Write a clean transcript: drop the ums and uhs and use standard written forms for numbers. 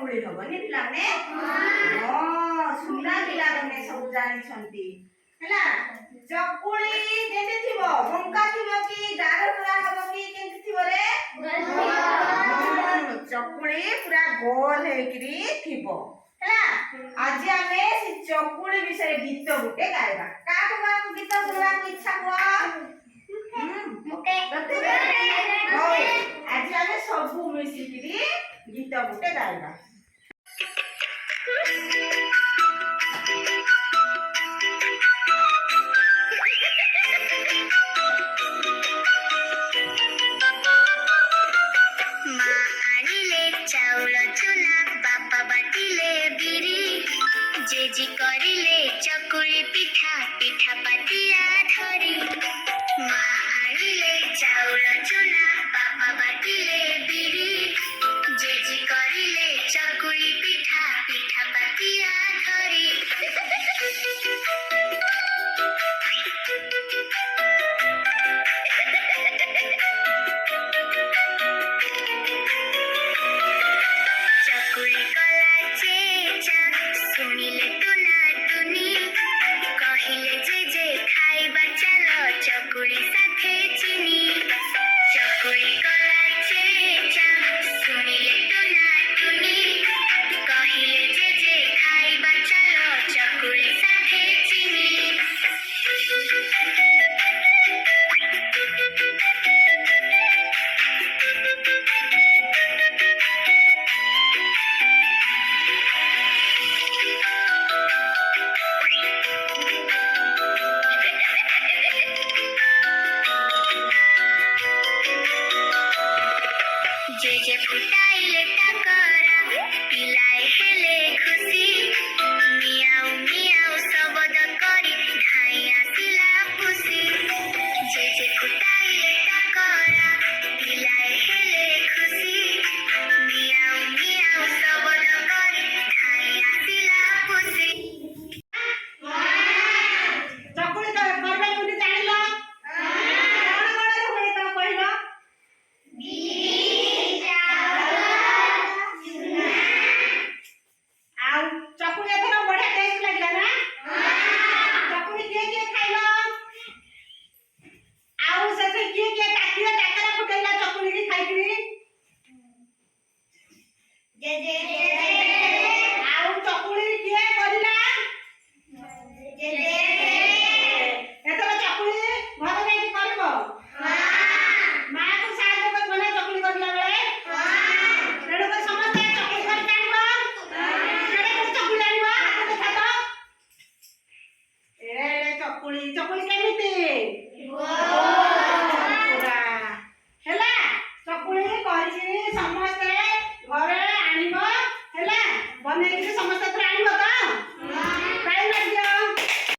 चकुली हबनी पिलाने सुना पिलाने सब जानी हैला चकुली केते थिबो बंका थिबो कि गार पूरा हबो कि केते थिबो रे चकुली पूरा गोल हेकरी थिबो हैला आज आमे से चकुली विषय गीत गुटे गाइबा का को गीत सुनला इच्छा हो आज आमे सब मिसिकरी गीत गुटे गाइबा जेजी करिले चकुली पिठा पिठा पातिया धरी मा आनिले चाउल चुना बापा बाटिले बिरी जेजी करिले चकुली पिठा पिठा